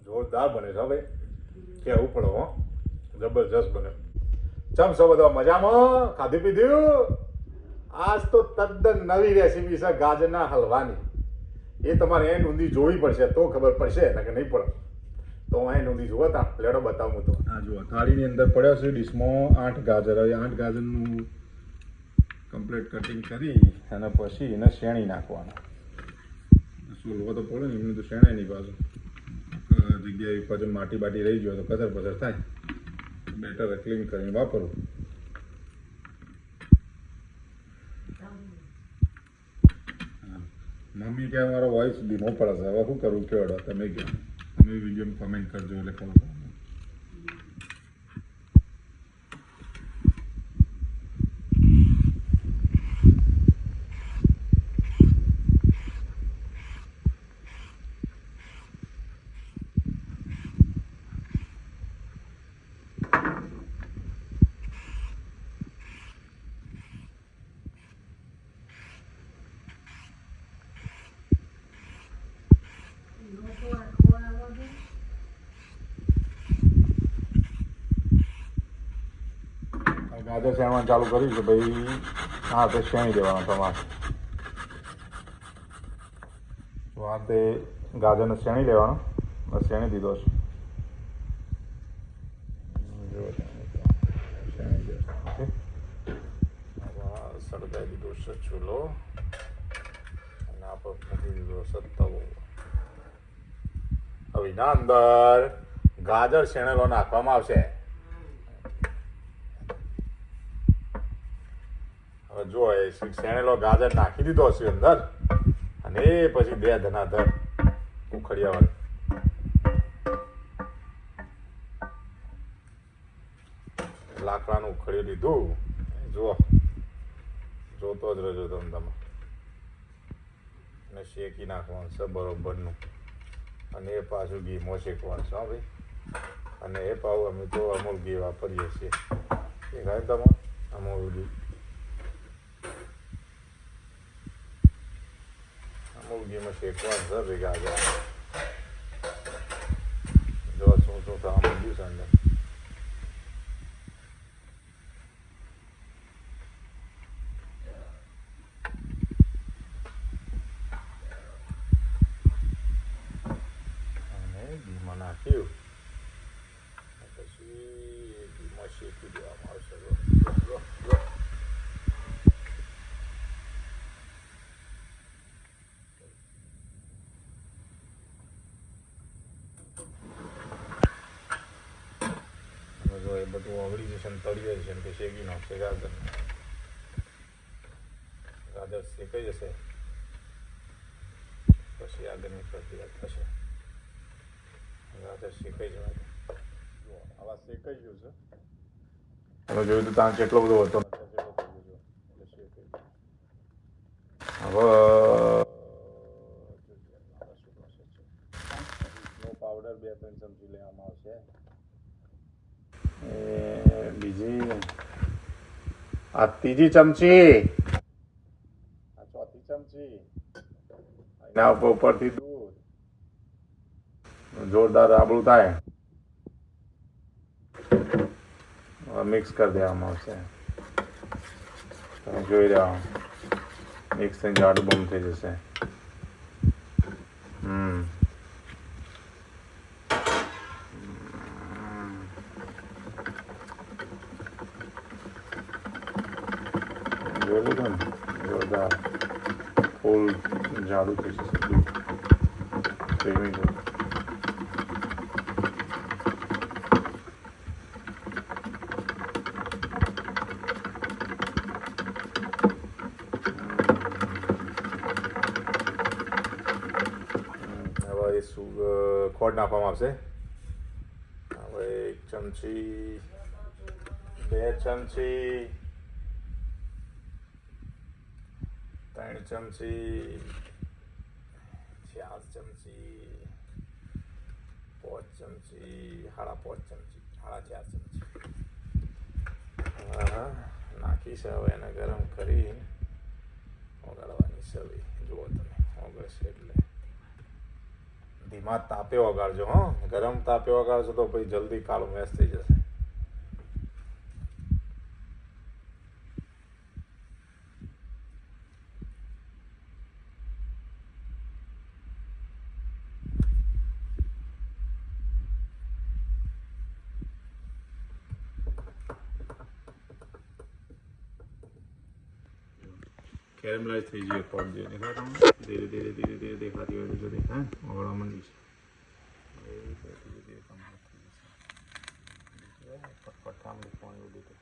જોરદાર બને છે ભાઈ, કેવું પડે હો, જબરજસ્ત બને. ચમ છો બધા મજામાં? ખાધી પીધું? આજ તો તદ્દન નવી રેસીપી છે ગાજરના હલવાની. એ તમારે એન્ડ ઊંધી જોવી પડશે તો ખબર પડશે ને કે નહીં પડે. તો એન્ડ ઊંધી જુઓ તા લેડો બતાવું તો. આ જુઓ થાળીની અંદર પડ્યો છે ડીશમાં 8 ગાજર. હવે 8 ગાજરનું કમ્પ્લીટ કટિંગ કરી અને પછી એને શેણી નાખવાના. સોલવો તો પડે ને, એમને તો શેણાય નહીં પાછું. જગ્યાએ પાછું માટી બાટી રહી ગયો તો કચર પચર થાય. બેટર ક્લીન કરીને વાપરવું. મમ્મી કે મારો વોઇસ ધીમો પડે છે, હવે શું કરવું કેવડો તમે કહો. તમે વિડીયોમાં કમેન્ટ કરજો એટલે ખબર. ગાજર શેણવાનું ચાલુ કર્યું છે ભાઈ. હા તે શેણી દેવાનું તમારે. તો આ તે ગાજરને શેણી લેવાનો. બસ શેણી દીધો છે. શેણી દે ઓકે. સળગાવી દીધો છે ચૂલો અને આપણે મૂકી દીધો છે તવો. હવે એના અંદર ગાજર શેણેલો નાખવામાં આવશે. હવે જો એ શેણેલો ગાજર નાખી દીધો હશે અંદર અને એ પછી 2 ધનાધર ઉખડિયા વાળી લાકડાનું ઉખડ્યું લીધું. જુઓ જોતો જ રહેજો તમે અને શેકી નાખવાનું છે બરોબરનું. અને એ પાછું ઘીમાં શેકવાનું છે. હા ભાઈ, અને એ પાછું અમે તો અમૂલ ઘી વાપરીએ છીએ. એ ખાય તમારે અમૂલ ઘી. મૂળગીમાં શેકવાનું છે ભેગા આગળ. જો શું શું થવા માંડ્યું છે અંદર. અને ઘીમાં નાખ્યું પછી ઘીમાં શેકી દેવામાં આવશે. એ બધું ઓગળી જશે ને તળીએ જશે ને કે શેકી નાખશે ગાજર. ગાજર શેકાઈ જશે પછી આગળની પ્રક્રિયા થશે. ગાજર શેકાઈ જવા દે. આવા શેકાઈ ગયું છે. તમે જોયું તો ત્યાં કેટલો બધો હતો. હવે પાવડર 2-3 ચમચી લેવામાં આવશે. બીજી આ ત્રીજી ચમચી, આ ચોથી ચમચી. એના ઉપરથી દૂધ જોરદાર રાબડું થાય. મિક્સ કરી દેવામાં આવશે. તમે જોઈ રહ્યા મિક્સ થઈને જાડું બમ થઈ જશે. જોરદાર ફૂલ જાડું થઈ જશે. હવે ખોડ નાખવામાં આવશે. હવે 1 ચમચી, 2 ચમચી, 3 ચમચી, 4 ચમચી, 5 ચમચી, 5.5 ચમચી, 4.5 ચમચી. નાખી છે. હવે એને ગરમ કરી ઓગાળવાની છે. જુઓ તમે ઓગળશે એટલે ધીમા તાપે વગાડજો. હા, ગરમ તાપે વગાડશો તો પછી જલ્દી કાળું મેસ થઈ જશે. કેરેમલાઇઝ થઈ જાય પોટ જે દેખાય તમને ધીરે ધીરે ધીરે ધીરે દેખાતી હોય તો દેખાય ઓગળવા માંડી છે ધીરે ધીરે કમ્પ્લીટ થઈ જશે ફટફટ આમ પાણી ઉડી તો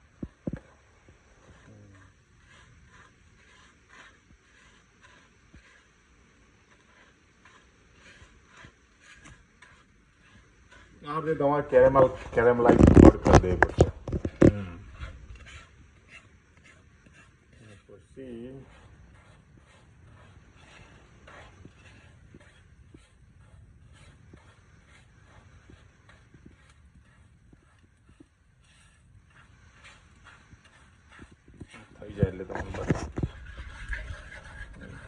આપણે તમારે કેરેમલાઇઝ પોટ કરી દેવી પડશે. પછી થઈ જાય એટલે તમને બતાવું.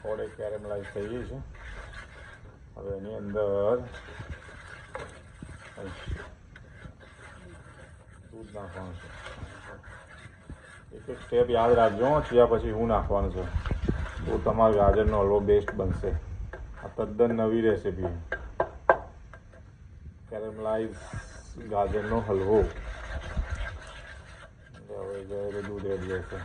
થોડે કેરેમલાઇઝ થઈ ગઈ છે. હવે એની અંદર દૂધ નાખવાનું છે. એક એક સ્ટેપ યાદ રાખજો. ત્યાં પછી હું નાખવાનું છે તો તમારો ગાજરનો હલવો બેસ્ટ બનશે. આ તદ્દન નવી રેસીપી કેરેમલાઇઝ ગાજરનો હલવો. હવે જ્યારે દૂધ રેડી જશે.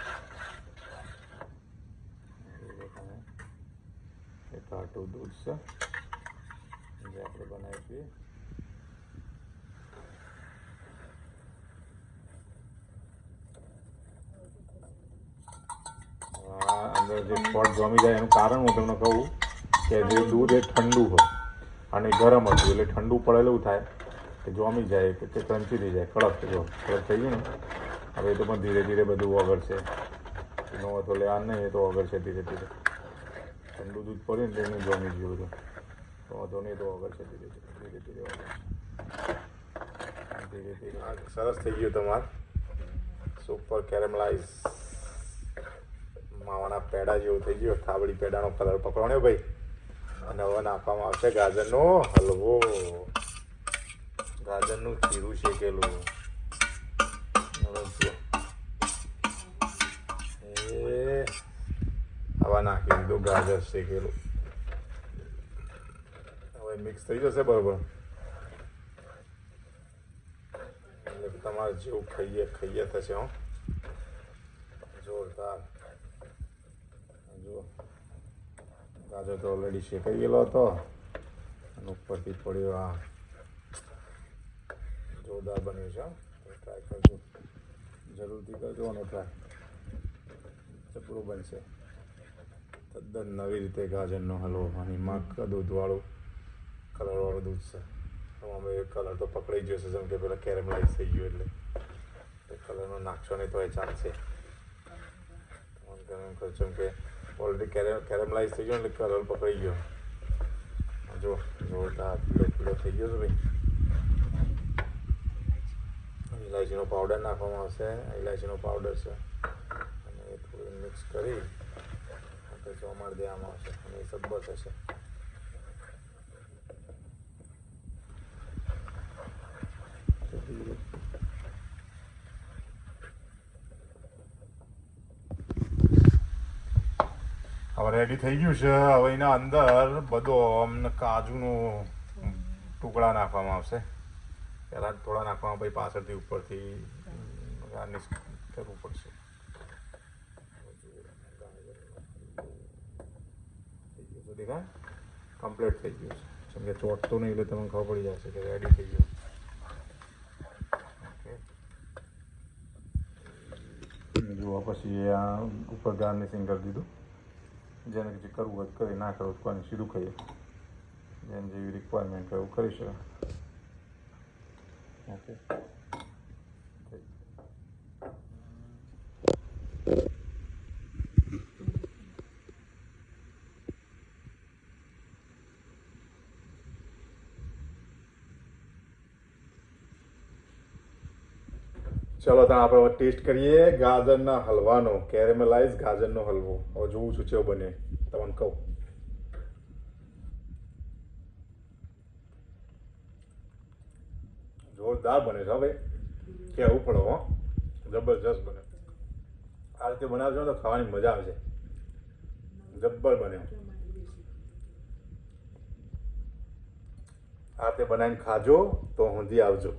એક આટલું દૂધ છે જે આપણે બનાવીએ છીએ. અંદર જે પોટ જમી જાય એનું કારણ હું તમને કહું કે જે દૂધ એ ઠંડુ હોય અને ગરમ હતું એટલે ઠંડુ પડેલું થાય કે જમી જાય કે ક્રંચી થઈ જાય કડક કડક થઈ ગયું ને. હવે એ તો પણ ધીરે ધીરે બધું ઓગળશે. એનો તો લેવા નહીં, એ તો ઓગળશે ધીરે ધીરે. ઠંડુ દૂધ પડ્યું ને એને જમી ગયું બધું તો વાંધો નહીં, તો ઓગળશે ધીરે ધીરે ધીરે ધીરે ઓગળશે ધીરે ધીરે. સરસ થઈ ગયું તમારે સુપર કેરેમલાઇઝ માવાના પેડા જેવું થઈ ગયું. થાબડી પેડાનો કલર પકડવાનો ભાઈ. અને હવે નાખવામાં આવશે ગાજરનો હલવો. ગાજરનું ખીરું શેકેલું. એ આવા નાખી દીધું ગાજર શેકેલું. હવે મિક્સ થઈ જશે બરોબર. એટલે તમારે જેવું ખાઈએ થશે. હો, જોરદાર. જુઓ, ગાજર તો ઓલરેડી શેકાઈ ગયેલો હતો અને ઉપરથી પડ્યો. આ જોરદાર બન્યું છે. ટ્રાય કરજો, જરૂરથી કરજો અને ટ્રાય. ચપડું બનશે. તદ્દન નવી રીતે ગાજરનો હલવો. અને મગ દૂધવાળું કલરવાળું દૂધ છે. તો અમે એ કલર તો પકડાઈ જશે જેમ કે પેલા કેરેમલાઇઝ થઈ ગયું એટલે એ કલરનો નાખશો નહીં તો એ ચાલશે. જેમ કે ઓલરેડી કેરેમલાઇઝ થઈ ગયો એટલે કલર પકડી ગયો. જો જોરદાર પીળો થઈ ગયો છે ભાઈ. ઇલાયચીનો પાવડર નાખવામાં આવશે. ઇલાયચીનો પાવડર છે અને એ થોડું મિક્સ કરી આપણે ચોમાડી દેવામાં આવશે અને એ સબ્બત હશે. હવે રેડી થઈ ગયું છે. હવે એના અંદર બદામ ને કાજુનું ટુકડા નાખવામાં આવશે. પહેલાં થોડા નાખવામાં પછી પાછળથી ઉપરથી ગાર્નિશ કરવું પડશે. દેખાય કમ્પ્લીટ થઈ ગયું છે. જેમ કે ચોટતું નહીં એટલે તમને ખબર પડી જશે કે રેડી થઈ ગયું. જુઓ પછી આ ઉપર ગાર્નિશિંગ કરી દીધું. જેને જે કરવું હોય કરી, ના કરવું કોઈ સીધું ખાઈએ. જેને જેવી રિક્વાયરમેન્ટ હોય એવું કરી શકે. ઓકે, ચલો તો આપણે ટેસ્ટ કરીએ ગાજરના હલવાનો. કેરેમલાઇઝ ગાજરનો હલવો. હવે જોઉં છું કેવો બને તમને કહું. જોરદાર બને છે ભાઈ, કહેવું પડે હો, જબરજસ્ત બને. આ રીતે બનાવજો તો ખાવાની મજા આવશે, જબ્બર બને. આ રીતે બનાવીને ખાજો તો ઊંધી આવજો.